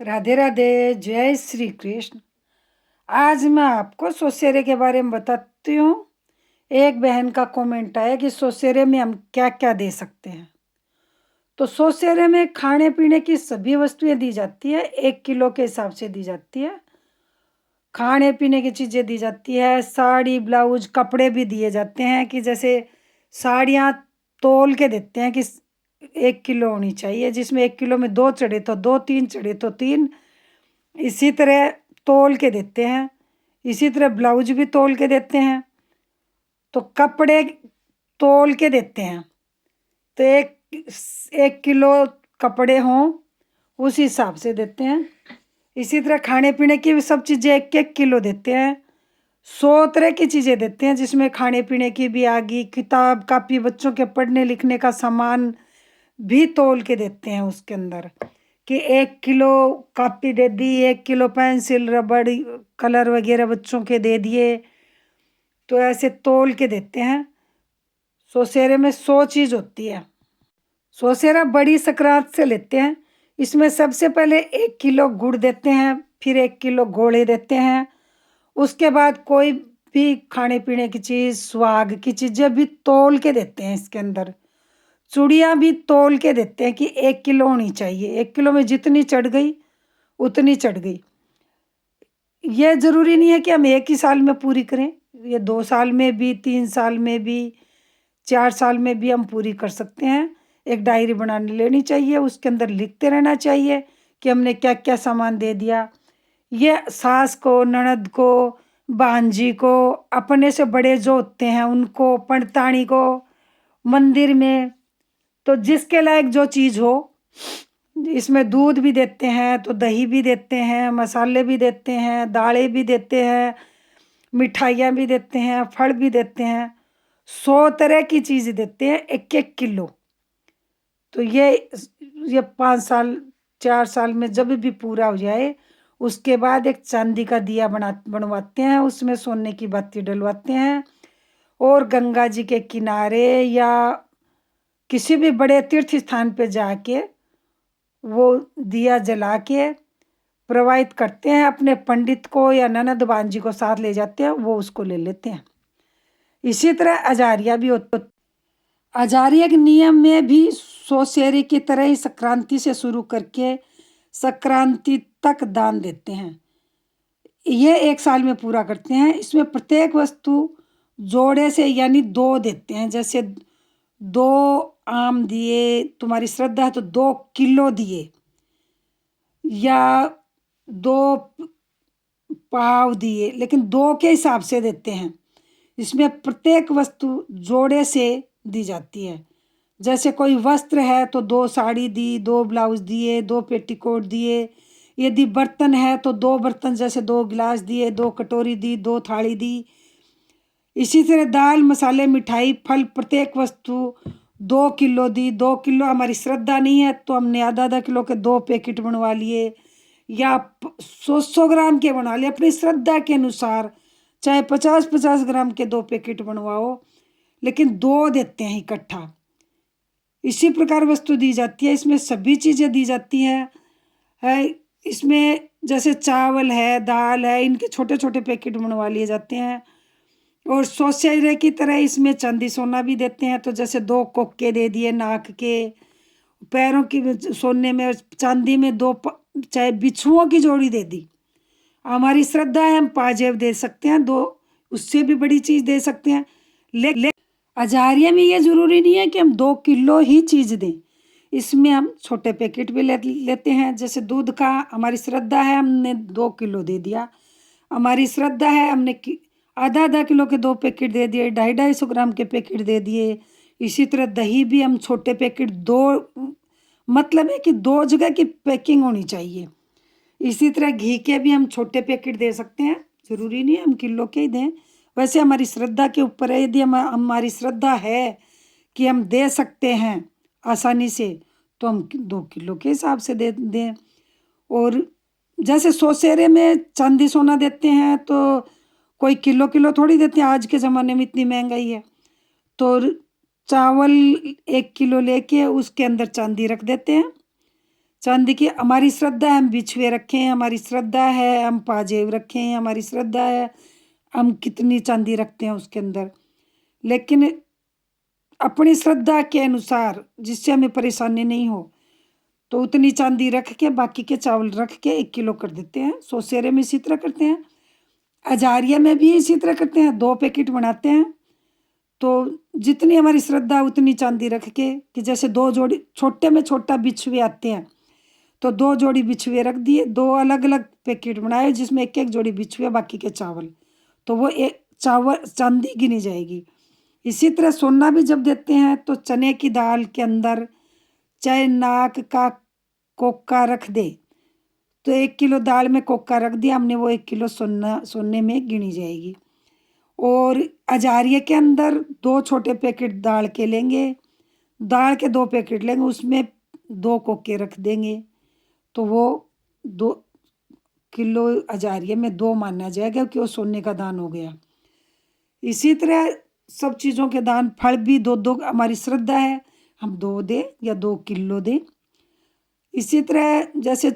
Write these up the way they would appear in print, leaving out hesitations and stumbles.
राधे राधे, जय श्री कृष्ण। आज मैं आपको सोसेरे के बारे में बताती हूँ। एक बहन का कमेंट आया कि सोसेरे में हम क्या क्या दे सकते हैं। तो सोसेरे में खाने पीने की सभी वस्तुएं दी जाती है, 1 किलो के हिसाब से दी जाती है। खाने पीने की चीज़ें दी जाती है, साड़ी ब्लाउज कपड़े भी दिए जाते हैं कि जैसे साड़ियाँ तोल के देते हैं कि 1 किलो होनी चाहिए, जिसमें 1 किलो में 2 चढ़े तो 2, 3 चढ़े तो 3। इसी तरह तौल के देते हैं। इसी तरह ब्लाउज भी तौल के देते हैं। तो कपड़े तौल के देते हैं। तो एक 1 किलो कपड़े हों उस हिसाब से देते हैं। इसी तरह खाने पीने की भी सब चीज़ें 1-1 किलो देते हैं। 100 तरह की चीज़ें देते हैं, जिसमें खाने पीने की भी आ गई, किताब कापी बच्चों के पढ़ने लिखने का सामान भी तौल के देते हैं उसके अंदर कि 1 किलो कॉपी दे दी, 1 किलो पेंसिल रबड़ कलर वगैरह बच्चों के दे दिए। तो ऐसे तौल के देते हैं। सोसेरे में 100 चीज़ होती है। सोसेरा बड़ी संक्रांत से लेते हैं। इसमें सबसे पहले 1 किलो गुड़ देते हैं, फिर 1 किलो घोड़े देते हैं। उसके बाद कोई भी खाने पीने की चीज़, सुहाग की चीज़ें भी तौल के देते हैं इसके अंदर। चूड़ियाँ भी तौल के देते हैं कि 1 किलो होनी चाहिए, 1 किलो में जितनी चढ़ गई उतनी चढ़ गई। ये ज़रूरी नहीं है कि हम एक ही साल में पूरी करें, ये 2 साल में भी, 3 साल में भी, 4 साल में भी हम पूरी कर सकते हैं। एक डायरी बना लेनी चाहिए, उसके अंदर लिखते रहना चाहिए कि हमने क्या-क्या सामान दे दिया। ये सास को, ननद को, भांजी को, अपने से बड़े जो होते हैं उनको, पंडितानी को, मंदिर में, तो जिसके लायक जो चीज़ हो। इसमें दूध भी देते हैं तो दही भी देते हैं, मसाले भी देते हैं, दालें भी देते हैं, मिठाइयाँ भी देते हैं, फल भी देते हैं। 100 तरह की चीज़ देते हैं 1-1 किलो। तो ये 5 साल 4 साल में जब भी पूरा हो जाए, उसके बाद एक चांदी का दिया बनवाते हैं, उसमें सोने की बत्ती डलवाते हैं और गंगा जी के किनारे या किसी भी बड़े तीर्थ स्थान पे जाके वो दिया जला के प्रवाहित करते हैं। अपने पंडित को या ननद भांजी को साथ ले जाते हैं, वो उसको ले लेते हैं। इसी तरह अजारिया भी होता। अजारिया के नियम में भी सोसेरी की तरह ही संक्रांति से शुरू करके संक्रांति तक दान देते हैं। ये 1 साल में पूरा करते हैं। इसमें प्रत्येक वस्तु जोड़े से यानी 2 देते हैं। जैसे 2 आम दिए, तुम्हारी श्रद्धा है तो 2 किलो दिए, या 2 पाव दिए, लेकिन 2 के हिसाब से देते हैं। इसमें प्रत्येक वस्तु जोड़े से दी जाती है। जैसे कोई वस्त्र है तो 2 साड़ी दी, 2 ब्लाउज दिए, 2 पेटीकोट दिए। यदि बर्तन है तो 2 बर्तन, जैसे 2 गिलास दिए, 2 कटोरी दी, 2 थाली दी। इसी तरह दाल, मसाले, मिठाई, फल, प्रत्येक वस्तु 2 किलो दी। 2 किलो हमारी श्रद्धा नहीं है तो हमने आधा-आधा किलो के 2 पैकेट बनवा लिए, या 100-100 ग्राम के बना लिए अपनी श्रद्धा के अनुसार। चाहे 50-50 ग्राम के 2 पैकेट बनवाओ, लेकिन 2 देते हैं इकट्ठा। इसी प्रकार वस्तु दी जाती है। इसमें सभी चीज़ें दी जाती हैं। इसमें जैसे चावल है, दाल है, इनके छोटे-छोटे पैकेट बनवा लिए जाते हैं। और सोसेरे की तरह इसमें चांदी सोना भी देते हैं। तो जैसे 2 कोके दे दिए नाक के, पैरों की सोने में और चांदी में 2 चाहे बिच्छुओं की जोड़ी दे दी। हमारी श्रद्धा है, हम पाजेब दे सकते हैं, 2 उससे भी बड़ी चीज़ दे सकते हैं। ले अजारिया में ये ज़रूरी नहीं है कि हम 2 किलो ही चीज़ दें। इसमें हम छोटे पैकेट भी लेते हैं। जैसे दूध का हमारी श्रद्धा है, हमने 2 किलो दे दिया। हमारी श्रद्धा है, हमने आधा-आधा किलो के 2 पैकेट दे दिए, 250-250 ग्राम के पैकेट दे दिए। इसी तरह दही भी हम छोटे पैकेट 2, मतलब है कि 2 जगह की पैकिंग होनी चाहिए। इसी तरह घी के भी हम छोटे पैकेट दे सकते हैं, ज़रूरी नहीं है हम किलो के ही दें। वैसे हमारी श्रद्धा के ऊपर है। यदि हमारी श्रद्धा है कि हम दे सकते हैं आसानी से, तो हम 2 किलो के हिसाब से दे दें। और जैसे सोसेरे में चांदी सोना देते हैं तो कोई किलो-किलो थोड़ी देते हैं, आज के ज़माने में इतनी महंगाई है। तो चावल 1 किलो लेके उसके अंदर चांदी रख देते हैं। चांदी की हमारी श्रद्धा है हम बिछुए रखें, हमारी श्रद्धा है हम पाजेब रखें, हमारी श्रद्धा है हम कितनी चांदी रखते हैं उसके अंदर। लेकिन अपनी श्रद्धा के अनुसार जिससे हमें परेशानी नहीं हो तो उतनी चांदी रख के बाकी के चावल रख के 1 किलो कर देते हैं। सोसेरे में इसी तरह करते हैं, अजारिया में भी इसी तरह करते हैं, 2 पैकेट बनाते हैं। तो जितनी हमारी श्रद्धा उतनी चांदी रख के, कि जैसे 2 जोड़ी छोटे में छोटा बिछुए आते हैं तो 2 जोड़ी बिछुए रख दिए, 2 अलग अलग पैकेट बनाए जिसमें 1 1 जोड़ी बिछुए बाकी के चावल, तो वो एक चावल चांदी गिनी जाएगी। इसी तरह सोना भी जब देते हैं तो चने की दाल के अंदर चाहे नाक का कोका रख दे, तो 1 किलो दाल में कोका रख दिया हमने, वो 1 किलो सोने में गिनी जाएगी। और अजारिये के अंदर 2 छोटे पैकेट दाल के लेंगे, दाल के 2 पैकेट लेंगे, उसमें 2 कोके रख देंगे, तो वो 2 किलो अजारिये में 2 माना जाएगा कि वो सोने का दान हो गया। इसी तरह सब चीज़ों के दान, फल भी 2-2 हमारी श्रद्धा है हम 2 दें या 2 किलो दें। इसी तरह जैसे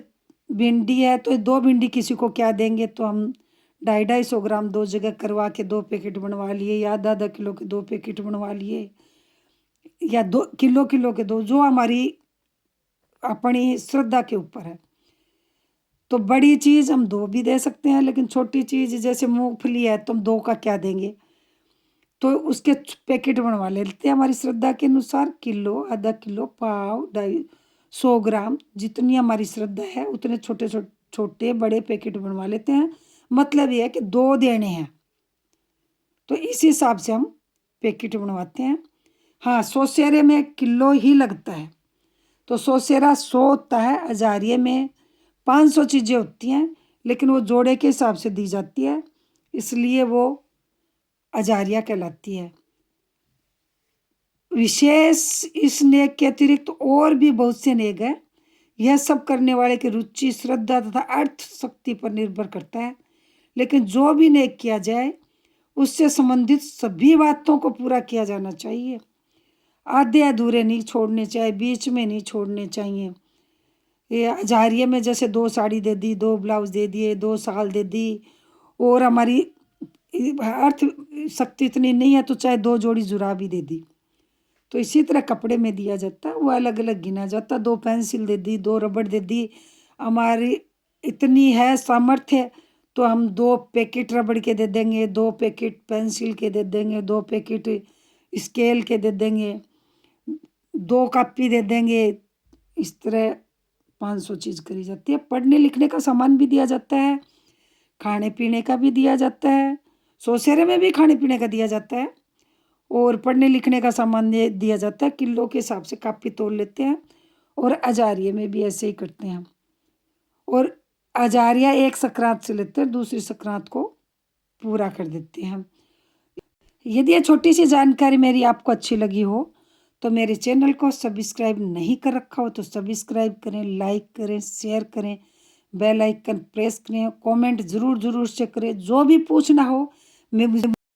भिंडी है तो 2 भिंडी किसी को क्या देंगे, तो हम 250-250 ग्राम 2 जगह करवा के 2 पैकेट बनवा लिए, या आधा किलो के 2 पैकेट बनवा लिए, या 2 किलो के 2, जो हमारी अपनी श्रद्धा के ऊपर है। तो बड़ी चीज़ हम 2 भी दे सकते हैं, लेकिन छोटी चीज़ जैसे मूंगफली है तो हम 2 का क्या देंगे, तो उसके पैकेट बनवा लेते हैं हमारी श्रद्धा के अनुसार, किलो, आधा किलो, पाव, 250 ग्राम, जितनी हमारी श्रद्धा है उतने छोटे छोटे बड़े पैकेट बनवा लेते हैं। मतलब ये है कि 2 देने हैं, तो इस हिसाब से हम पैकेट बनवाते हैं। हाँ, सोसेरे में किलो ही लगता है, तो सोसेरा 100 होता है, अजारिये में 500 चीज़ें होती हैं, लेकिन वो जोड़े के हिसाब से दी जाती है, इसलिए वो अजारिया कहलाती है। विशेष इस नेक के अतिरिक्त और भी बहुत से नेक हैं। यह सब करने वाले की रुचि, श्रद्धा तथा अर्थ शक्ति पर निर्भर करता है, लेकिन जो भी नेक किया जाए उससे संबंधित सभी बातों को पूरा किया जाना चाहिए। आधे अधूरे नहीं छोड़ने चाहिए, बीच में नहीं छोड़ने चाहिए। ये अजारिये में जैसे 2 साड़ी दे दी, 2 ब्लाउज दे दिए, 2 शाल दे दी, और हमारी अर्थ शक्ति इतनी नहीं है तो चाहे 2 जोड़ी जुराब भी दे दी। तो इसी तरह कपड़े में दिया जाता है, वो अलग अलग गिना जाता, 2 पेंसिल दे दी, 2 रबड़ दे दी, हमारी इतनी है सामर्थ्य तो हम 2 पैकेट रबड़ के दे देंगे, 2 पैकेट पेंसिल के दे देंगे, 2 पैकेट स्केल के दे देंगे, 2 कॉपी दे देंगे। इस तरह 500 चीज़ करी जाती है। पढ़ने लिखने का सामान भी दिया जाता है, खाने पीने का भी दिया जाता है, सोसेरे में भी खाने पीने का दिया जाता है, और पढ़ने लिखने का सामान दिया जाता है। किलो के हिसाब से कापी तोल लेते हैं, और अजारिये में भी ऐसे ही करते हैं। और अजारिया एक संक्रांत से लेते हैं, दूसरी संक्रांत को पूरा कर देते हैं। यदि ये छोटी सी जानकारी मेरी आपको अच्छी लगी हो तो मेरे चैनल को सब्सक्राइब नहीं कर रखा हो तो सब्सक्राइब करें, लाइक करें, शेयर करें, बेल आइकन प्रेस करें, कमेंट ज़रूर से करें। जो भी पूछना हो मैं मुझे